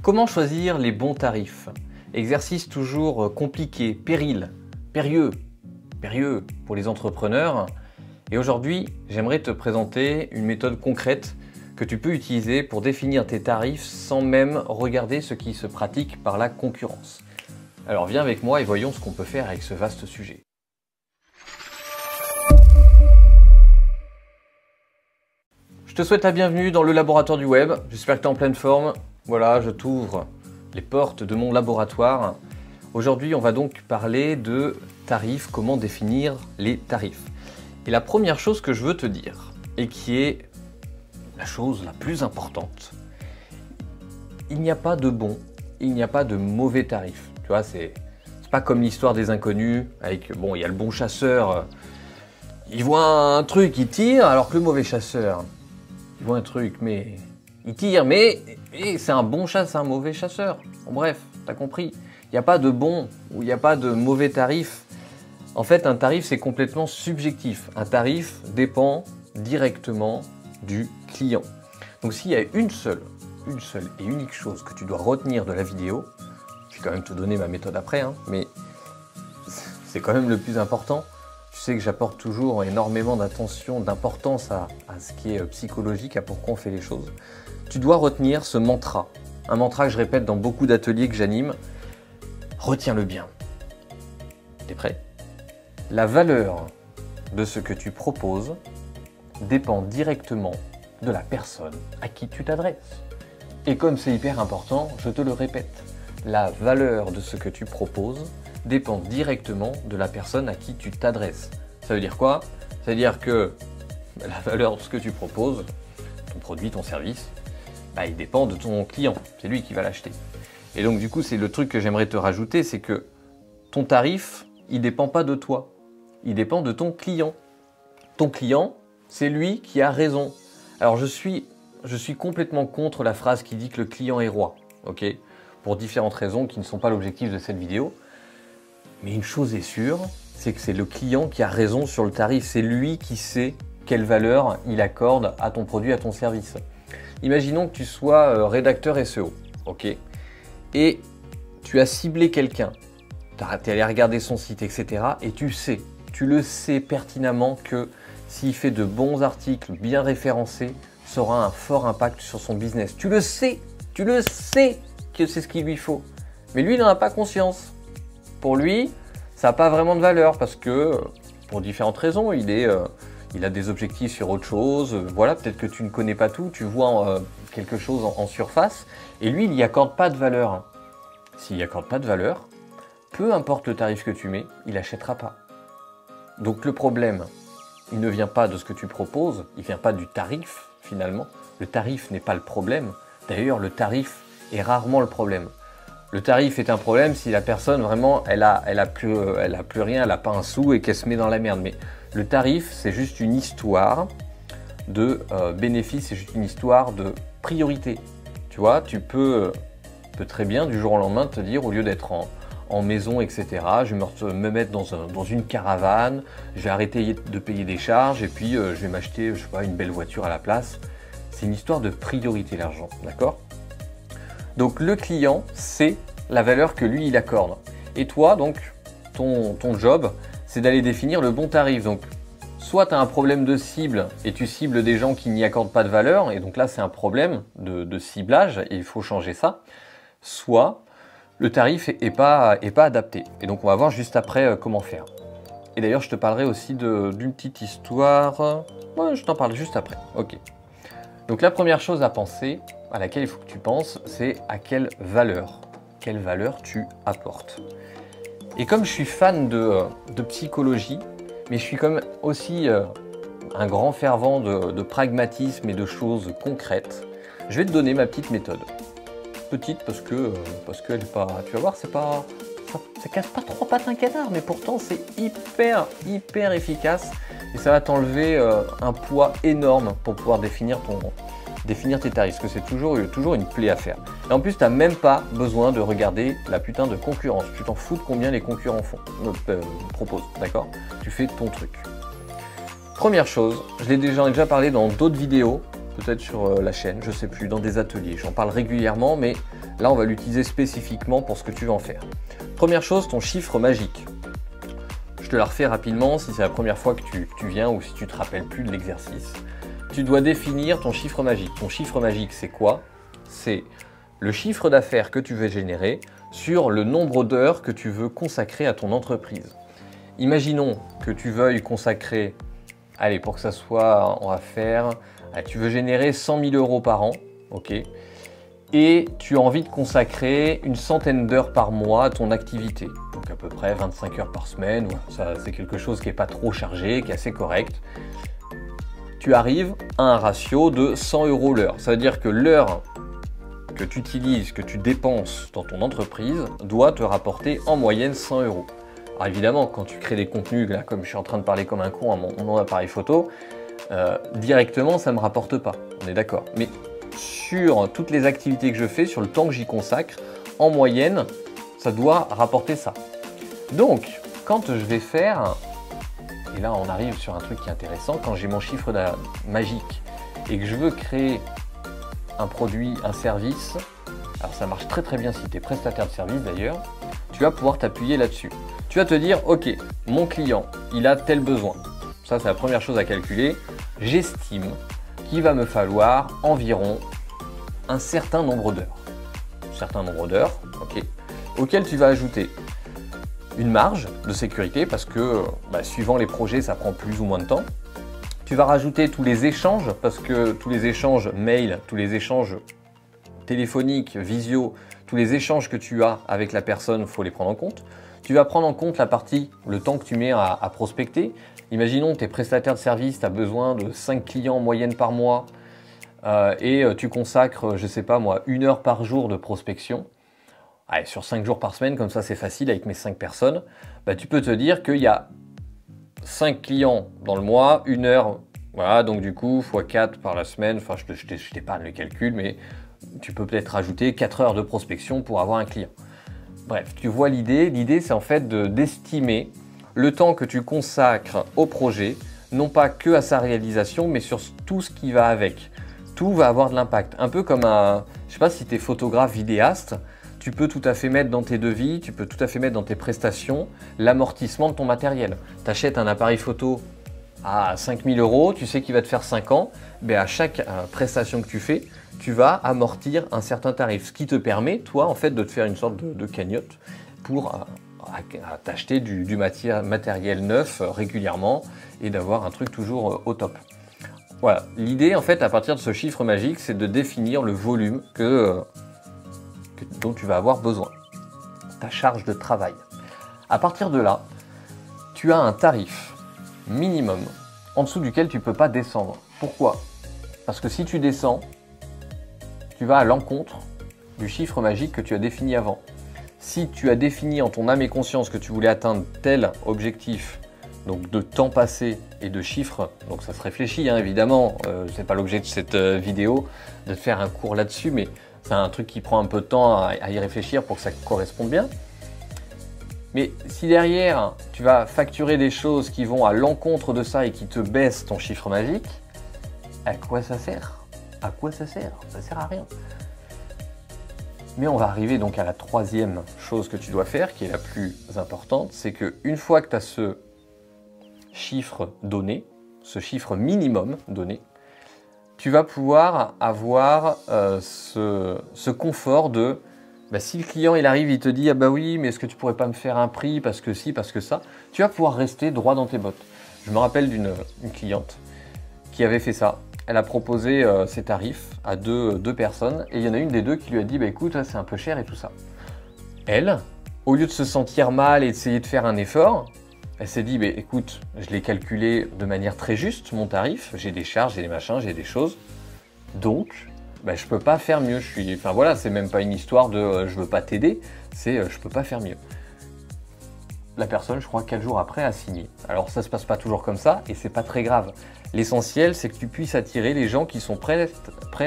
Comment choisir les bons tarifs? Exercice toujours compliqué, périlleux pour les entrepreneurs. Et aujourd'hui, j'aimerais te présenter une méthode concrète que tu peux utiliser pour définir tes tarifs sans même regarder ce qui se pratique par la concurrence. Alors viens avec moi et voyons ce qu'on peut faire avec ce vaste sujet. Je te souhaite la bienvenue dans le laboratoire du web. J'espère que tu es en pleine forme. Voilà, je t'ouvre les portes de mon laboratoire. Aujourd'hui, on va donc parler de tarifs, comment définir les tarifs. Et la première chose que je veux te dire, et qui est la chose la plus importante, il n'y a pas de bon, il n'y a pas de mauvais tarif. Tu vois, c'est pas comme l'histoire des inconnus, avec, bon, il y a le bon chasseur, il voit un truc, il tire, alors que le mauvais chasseur, il voit un truc, mais il tire, mais c'est un bon chasseur, c'est un mauvais chasseur. Bon, bref, t'as compris. Il n'y a pas de bon ou il n'y a pas de mauvais tarif. En fait, un tarif, c'est complètement subjectif. Un tarif dépend directement du client. Donc, s'il y a une seule et unique chose que tu dois retenir de la vidéo, je vais quand même te donner ma méthode après, hein, mais c'est quand même le plus important. Tu sais que j'apporte toujours énormément d'attention, d'importance à ce qui est psychologique, à pourquoi on fait les choses. Tu dois retenir ce mantra. Un mantra que je répète dans beaucoup d'ateliers que j'anime. Retiens-le bien. T'es prêt? La valeur de ce que tu proposes dépend directement de la personne à qui tu t'adresses. Et comme c'est hyper important, je te le répète. La valeur de ce que tu proposes dépend directement de la personne à qui tu t'adresses. Ça veut dire quoi? Ça veut dire que la valeur de ce que tu proposes, ton produit, ton service, il dépend de ton client. C'est lui qui va l'acheter. Et donc du coup, c'est le truc que j'aimerais te rajouter, c'est que ton tarif, il ne dépend pas de toi. Il dépend de ton client. Ton client, c'est lui qui a raison. Alors je suis complètement contre la phrase qui dit que le client est roi. Ok? Pour différentes raisons qui ne sont pas l'objectif de cette vidéo. Mais une chose est sûre, c'est que c'est le client qui a raison sur le tarif. C'est lui qui sait quelle valeur il accorde à ton produit, à ton service. Imaginons que tu sois rédacteur SEO, ok? Et tu as ciblé quelqu'un, tu es allé regarder son site, etc. Et tu le sais pertinemment que s'il fait de bons articles bien référencés, ça aura un fort impact sur son business. Tu le sais que c'est ce qu'il lui faut. Mais lui, il n'en a pas conscience. Pour lui, ça n'a pas vraiment de valeur parce que, pour différentes raisons, il a des objectifs sur autre chose. Voilà, peut-être que tu ne connais pas tout, tu vois quelque chose en surface et lui, il n'y accorde pas de valeur. S'il n'y accorde pas de valeur, peu importe le tarif que tu mets, il n'achètera pas. Donc le problème, il ne vient pas de ce que tu proposes, il ne vient pas du tarif finalement. Le tarif n'est pas le problème. D'ailleurs, le tarif est rarement le problème. Le tarif est un problème si la personne vraiment elle a plus rien, elle n'a pas un sou et qu'elle se met dans la merde. Mais le tarif, c'est juste une histoire de bénéfice, c'est juste une histoire de priorité. Tu vois, tu peux très bien du jour au lendemain te dire, au lieu d'être en maison, etc., je vais me mettre dans une caravane, je vais arrêter de payer des charges et puis je vais m'acheter, je sais pas, une belle voiture à la place. C'est une histoire de priorité, l'argent, d'accord? Donc le client, c'est la valeur que lui, il accorde. Et toi, donc, ton job, c'est d'aller définir le bon tarif. Donc, soit tu as un problème de cible et tu cibles des gens qui n'y accordent pas de valeur, et donc là, c'est un problème de ciblage et il faut changer ça. Soit le tarif n'est pas adapté. Et donc, on va voir juste après comment faire. Et d'ailleurs, je te parlerai aussi d'une petite histoire. Ouais, je t'en parle juste après. Ok. Donc, la première chose à penser, à laquelle il faut que tu penses, c'est à quelle valeur tu apportes. Et comme je suis fan de psychologie, mais je suis comme aussi un grand fervent de pragmatisme et de choses concrètes, je vais te donner ma petite méthode. Petite parce que elle est pas, tu vas voir, ça casse pas trois pattes un canard, mais pourtant c'est hyper efficace et ça va t'enlever un poids énorme pour pouvoir définir tes tarifs, parce que c'est toujours une plaie à faire. Et en plus, tu n'as même pas besoin de regarder la putain de concurrence. Tu t'en fous de combien les concurrents proposent, d'accord? Tu fais ton truc. Première chose, j'en ai déjà parlé dans d'autres vidéos, peut-être sur la chaîne, je sais plus, dans des ateliers. J'en parle régulièrement, mais Là, on va l'utiliser spécifiquement pour ce que tu veux en faire. Première chose, ton chiffre magique. Je te la refais rapidement si c'est la première fois que tu viens ou si tu ne te rappelles plus de l'exercice. Tu dois définir ton chiffre magique. Ton chiffre magique, c'est quoi? C'est le chiffre d'affaires que tu veux générer sur le nombre d'heures que tu veux consacrer à ton entreprise. Imaginons que tu veuilles consacrer, allez, pour que ça soit, on va faire, tu veux générer 100 000 euros par an, ok, et tu as envie de consacrer une centaine d'heures par mois à ton activité, donc à peu près 25 heures par semaine, ça c'est quelque chose qui n'est pas trop chargé, qui est assez correct. Tu arrives à un ratio de 100 euros l'heure, ça veut dire que l'heure que tu utilises, que tu dépenses dans ton entreprise, doit te rapporter en moyenne 100 euros. Alors évidemment, quand tu crées des contenus, là, comme je suis en train de parler comme un con à mon appareil photo, directement, ça ne me rapporte pas, on est d'accord. Mais sur toutes les activités que je fais, sur le temps que j'y consacre, en moyenne, ça doit rapporter ça. Donc, quand je vais faire, et là on arrive sur un truc qui est intéressant, quand j'ai mon chiffre magique et que je veux créer un produit, un service, alors ça marche très très bien si tu es prestataire de service d'ailleurs, tu vas pouvoir t'appuyer là-dessus. Tu vas te dire, ok, mon client, il a tel besoin. Ça, c'est la première chose à calculer. J'estime qu'il va me falloir environ un certain nombre d'heures. Un certain nombre d'heures, ok, auquel tu vas ajouter une marge de sécurité parce que suivant les projets, ça prend plus ou moins de temps. Tu vas rajouter tous les échanges parce que tous les échanges mail, tous les échanges téléphoniques, visio, tous les échanges que tu as avec la personne, il faut les prendre en compte. Tu vas prendre en compte la partie, le temps que tu mets à prospecter. Imaginons que tu es prestataire de service, tu as besoin de 5 clients en moyenne par mois et tu consacres, je sais pas moi, 1 heure par jour de prospection. Allez, sur 5 jours par semaine, comme ça c'est facile avec mes 5 personnes, tu peux te dire qu'il y a 5 clients dans le mois, 1 heure, voilà, donc du coup, x 4 par la semaine, enfin je t'épargne le calcul, mais tu peux peut-être rajouter 4 heures de prospection pour avoir un client. Bref, tu vois l'idée. L'idée, c'est en fait d'estimer le temps que tu consacres au projet, non pas que à sa réalisation, mais sur tout ce qui va avec. Tout va avoir de l'impact. Un peu comme un, je sais pas si tu es photographe, vidéaste, tu peux tout à fait mettre dans tes devis, tu peux tout à fait mettre dans tes prestations l'amortissement de ton matériel. Tu achètes un appareil photo à 5 000 euros, tu sais qu'il va te faire 5 ans, à chaque prestation que tu fais, tu vas amortir un certain tarif, ce qui te permet, toi, en fait, de te faire une sorte de cagnotte pour t'acheter du matériel neuf régulièrement et d'avoir un truc toujours au top. Voilà, l'idée, en fait, à partir de ce chiffre magique, c'est de définir le volume dont tu vas avoir besoin, ta charge de travail. À partir de là, tu as un tarif minimum en dessous duquel tu ne peux pas descendre. Pourquoi? Parce que si tu descends, tu vas à l'encontre du chiffre magique que tu as défini avant. Si tu as défini en ton âme et conscience que tu voulais atteindre tel objectif, donc de temps passé et de chiffres, donc ça se réfléchit évidemment, c'est pas l'objet de cette vidéo de faire un cours là-dessus, mais c'est un truc qui prend un peu de temps à y réfléchir pour que ça corresponde bien. Mais si derrière, tu vas facturer des choses qui vont à l'encontre de ça et qui te baissent ton chiffre magique, à quoi ça sert? À quoi ça sert? Ça sert à rien. Mais on va arriver donc à la troisième chose que tu dois faire, qui est la plus importante, c'est qu'une fois que tu as ce chiffre donné, ce chiffre minimum donné, tu vas pouvoir avoir ce confort de si le client il arrive, il te dit ah bah oui, mais est-ce que tu pourrais pas me faire un prix parce que si, parce que ça, tu vas pouvoir rester droit dans tes bottes. Je me rappelle d'une cliente qui avait fait ça. Elle a proposé ses tarifs à deux personnes et il y en a une des deux qui lui a dit écoute, c'est un peu cher et tout ça. Elle, au lieu de se sentir mal et d'essayer de faire un effort, elle s'est dit écoute, je l'ai calculé de manière très juste, mon tarif, j'ai des charges, j'ai des machins, j'ai des choses, donc je peux pas faire mieux. C'est même pas une histoire de je veux pas t'aider, c'est je peux pas faire mieux. La personne, je crois 4 jours après, a signé. Alors ça se passe pas toujours comme ça et c'est pas très grave. L'essentiel, c'est que tu puisses attirer les gens qui sont prêts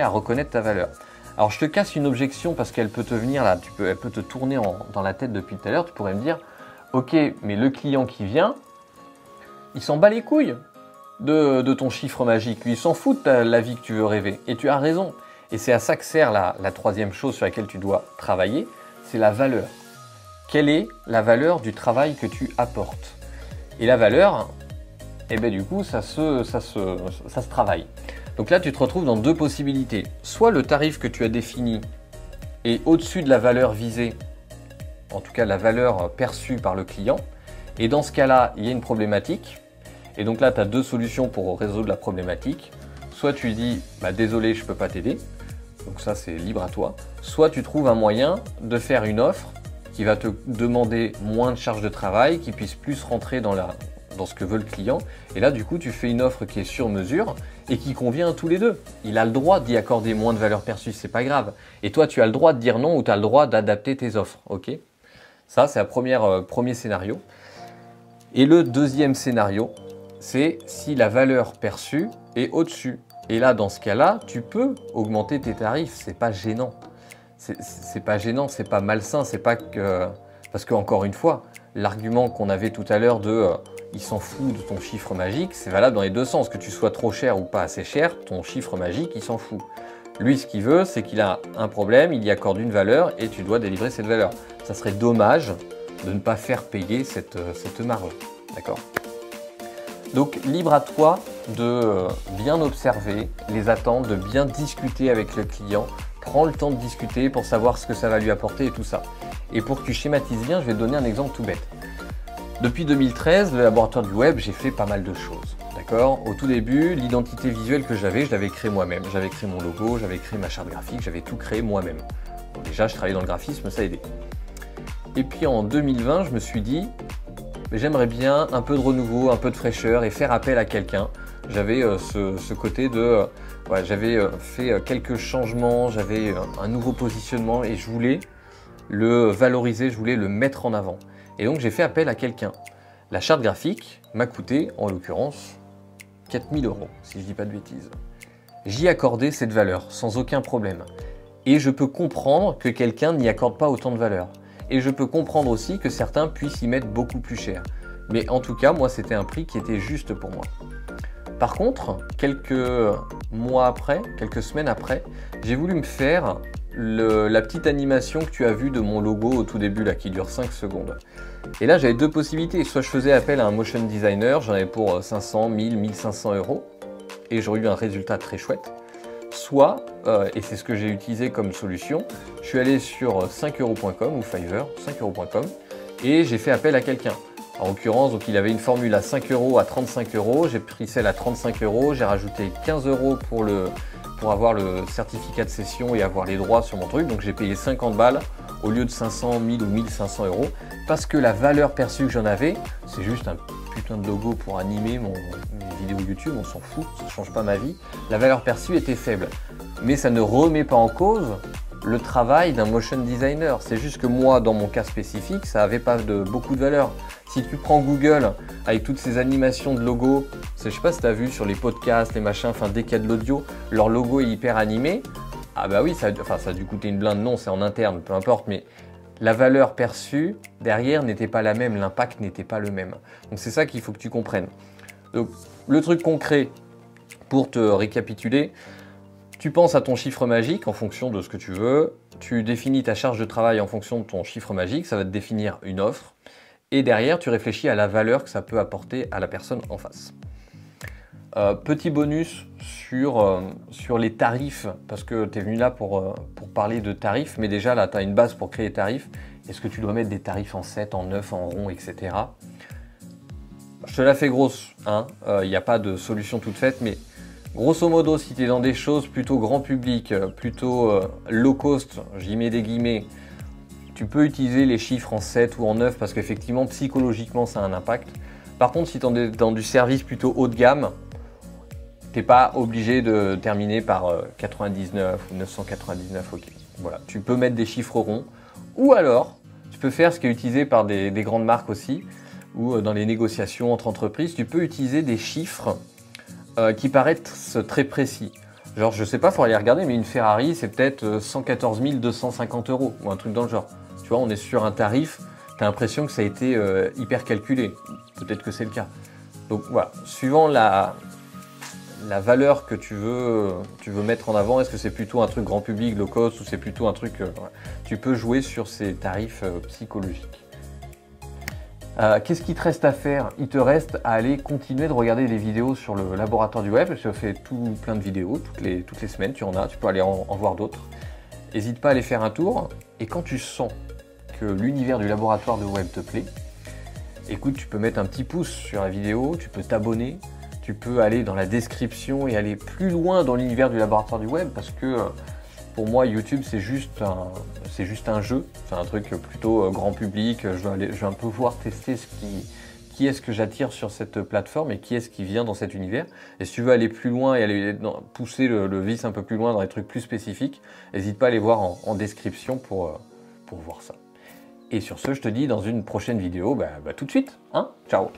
à reconnaître ta valeur. Alors je te casse une objection parce qu'elle peut te venir là, elle peut te tourner dans la tête depuis tout à l'heure. Tu pourrais me dire, ok, mais le client qui vient, il s'en bat les couilles de ton chiffre magique. Lui, il s'en fout de la vie que tu veux rêver. Et tu as raison. Et c'est à ça que sert la troisième chose sur laquelle tu dois travailler, c'est la valeur. Quelle est la valeur du travail que tu apportes? Et la valeur, eh bien, du coup, ça se travaille. Donc là, tu te retrouves dans deux possibilités. Soit le tarif que tu as défini est au-dessus de la valeur visée, en tout cas la valeur perçue par le client. Et dans ce cas-là, il y a une problématique. Et donc là, tu as deux solutions pour résoudre la problématique. Soit tu dis, désolé, je ne peux pas t'aider. Donc ça, c'est libre à toi. Soit tu trouves un moyen de faire une offre qui va te demander moins de charge de travail, qui puisse plus rentrer dans ce que veut le client. Et là, du coup, tu fais une offre qui est sur mesure et qui convient à tous les deux. Il a le droit d'y accorder moins de valeur perçue, c'est pas grave. Et toi, tu as le droit de dire non ou tu as le droit d'adapter tes offres. Ok? Ça, c'est le premier scénario. Et le deuxième scénario, c'est si la valeur perçue est au-dessus. Et là, dans ce cas-là, tu peux augmenter tes tarifs. C'est pas gênant. C'est pas gênant, c'est pas malsain, c'est pas que... Parce qu'encore une fois, l'argument qu'on avait tout à l'heure de il s'en fout de ton chiffre magique, c'est valable dans les deux sens. Que tu sois trop cher ou pas assez cher, ton chiffre magique, il s'en fout. Lui, ce qu'il veut, c'est qu'il a un problème, il y accorde une valeur et tu dois délivrer cette valeur. Ça serait dommage de ne pas faire payer cette marge. D'accord? Donc, libre à toi de bien observer les attentes, de bien discuter avec le client. Prends le temps de discuter pour savoir ce que ça va lui apporter et tout ça. Et pour que tu schématises bien, je vais te donner un exemple tout bête. Depuis 2013, le laboratoire du web, j'ai fait pas mal de choses. D'accord? Au tout début, l'identité visuelle que j'avais, je l'avais créée moi-même. J'avais créé mon logo, j'avais créé ma charte graphique, j'avais tout créé moi-même. Bon, déjà, je travaillais dans le graphisme, ça a aidé. Et puis en 2020, je me suis dit, j'aimerais bien un peu de renouveau, un peu de fraîcheur et faire appel à quelqu'un. J'avais ce côté de... j'avais fait quelques changements, j'avais un nouveau positionnement et je voulais le valoriser, je voulais le mettre en avant. Et donc j'ai fait appel à quelqu'un. La charte graphique m'a coûté, en l'occurrence, 4000 €, si je dis pas de bêtises. J'y accordais cette valeur, sans aucun problème. Et je peux comprendre que quelqu'un n'y accorde pas autant de valeur. Et je peux comprendre aussi que certains puissent y mettre beaucoup plus cher. Mais en tout cas, moi, c'était un prix qui était juste pour moi. Par contre, quelques mois après, quelques semaines après, j'ai voulu me faire la petite animation que tu as vue de mon logo au tout début, là, qui dure 5 secondes. Et là, j'avais deux possibilités. Soit je faisais appel à un motion designer, j'en avais pour 500, 1000, 1500 €, et j'aurais eu un résultat très chouette. Soit, et c'est ce que j'ai utilisé comme solution, je suis allé sur 5euros.com ou Fiverr, 5euros.com, et j'ai fait appel à quelqu'un. En l'occurrence, donc il avait une formule à 5 € à 35 €, j'ai pris celle à 35 €, j'ai rajouté 15 € pour avoir le certificat de session et avoir les droits sur mon truc, donc j'ai payé 50 balles au lieu de 500, 1000 ou 1500 €, parce que la valeur perçue que j'en avais, c'est juste un putain de logo pour animer mes vidéos YouTube, on s'en fout, ça ne change pas ma vie. La valeur perçue était faible, mais ça ne remet pas en cause le travail d'un motion designer. C'est juste que moi, dans mon cas spécifique, ça n'avait pas beaucoup de valeur. Si tu prends Google avec toutes ces animations de logos, je ne sais pas si tu as vu sur les podcasts, les machins, enfin dès qu'il y a de l'audio, leur logo est hyper animé. Ah bah oui, ça a dû coûter une blinde, non, c'est en interne, peu importe, mais la valeur perçue derrière n'était pas la même, l'impact n'était pas le même. Donc c'est ça qu'il faut que tu comprennes. Donc le truc concret, pour te récapituler, tu penses à ton chiffre magique en fonction de ce que tu veux, tu définis ta charge de travail en fonction de ton chiffre magique, ça va te définir une offre, et derrière tu réfléchis à la valeur que ça peut apporter à la personne en face. Petit bonus sur les tarifs, parce que tu es venu là pour parler de tarifs, mais déjà là tu as une base pour créer les tarifs. Est-ce que tu dois mettre des tarifs en 7, en 9, en rond, etc. Je te la fais grosse, hein, n'y a pas de solution toute faite, mais grosso modo, si tu es dans des choses plutôt grand public, plutôt low cost, j'y mets des guillemets, tu peux utiliser les chiffres en 7 ou en 9 parce qu'effectivement, psychologiquement, ça a un impact. Par contre, si tu es dans du service plutôt haut de gamme, tu n'es pas obligé de terminer par 99 ou 999, ok. Voilà, tu peux mettre des chiffres ronds. Ou alors, tu peux faire ce qui est utilisé par des grandes marques aussi, ou dans les négociations entre entreprises, tu peux utiliser des chiffres qui paraissent très précis. Genre, je sais pas, il faut aller regarder, mais une Ferrari, c'est peut-être 114 250 € ou un truc dans le genre. Tu vois, on est sur un tarif, tu as l'impression que ça a été hyper calculé. Peut-être que c'est le cas. Donc voilà, suivant la la valeur que tu veux mettre en avant. Est-ce que c'est plutôt un truc grand public, low cost, ou c'est plutôt un truc... Tu peux jouer sur ces tarifs psychologiques. Qu'est-ce qu'il te reste à faire? Il te reste à aller continuer de regarder des vidéos sur le laboratoire du web. Je fais plein de vidéos, toutes les semaines, tu en as, tu peux aller en voir d'autres. N'hésite pas à aller faire un tour. Et quand tu sens que l'univers du laboratoire du web te plaît, écoute, tu peux mettre un petit pouce sur la vidéo, tu peux t'abonner, tu peux aller dans la description et aller plus loin dans l'univers du laboratoire du web, parce que pour moi, YouTube, c'est juste un jeu, c'est un truc plutôt grand public. Je vais un peu voir tester qui est-ce que j'attire sur cette plateforme et qui est-ce qui vient dans cet univers. Et si tu veux aller plus loin et aller pousser le vice un peu plus loin dans des trucs plus spécifiques, n'hésite pas à aller voir en description pour voir ça. Et sur ce, je te dis dans une prochaine vidéo, tout de suite, hein. Ciao!